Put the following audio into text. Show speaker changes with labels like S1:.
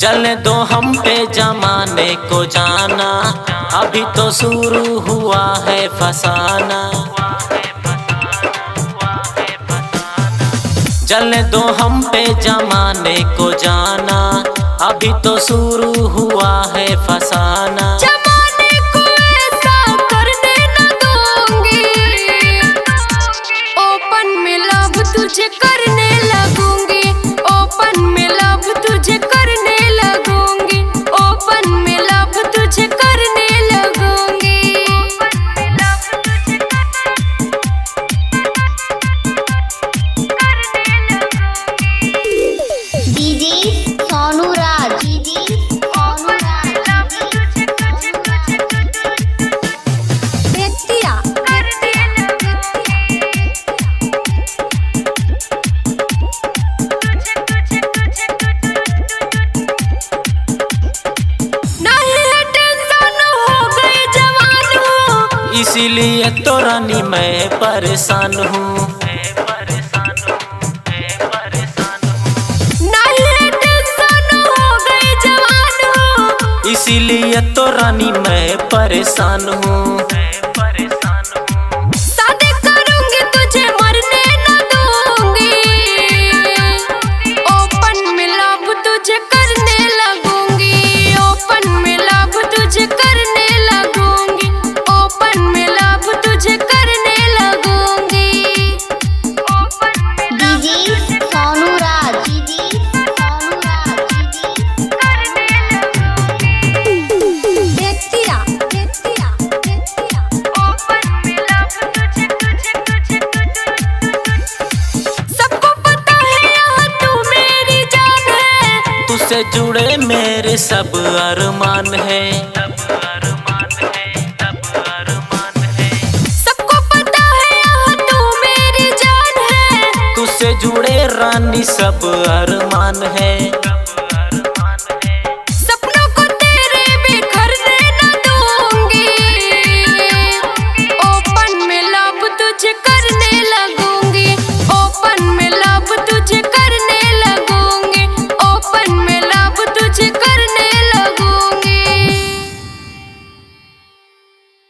S1: चलने दो हम पे जमाने को जाना, अभी तो शुरू हुआ है फसाना। चलने दो हम पे जमाने को जाना, अभी तो शुरू हुआ है फसाना।
S2: जमाने को ऐसा करने न दूंगी, ओपन में लव तुझे करने लगूंगी, ओपन में लव तुझे करने लगूंगी, ओपन में लव तुझे करने लगूंगी।
S3: डीजे सोनू राज, डीजे सोनू राज।
S2: बेतिया नहीं है टेंशन, हो गई जवान हूँ,
S1: इसीलिए तो रानी मैं परेशान हूँ।
S2: नहीं है टेंशन, हो गई जवान हूँ,
S1: इसीलिए तो रानी मैं परेशान हूँ।
S2: शादी करूंगी तुझे मरने न दूंगी, ओपन में लव तुझे करने लगूंगी, ओपन में लव तुझे करने लगूंगी, ओपन में लव तुझे करने लगूंगी।
S3: डीजे सोनू राज, डीजे सोनू राज।
S2: बेतिया सबको पता है यहाँ तू मेरी जान है,
S1: तुझसे जुड़े मेरे सब अरमान है।
S2: सबको पता है यहाँ तू मेरी जान है,
S1: तुझसे जुड़े रानी सब अरमान है।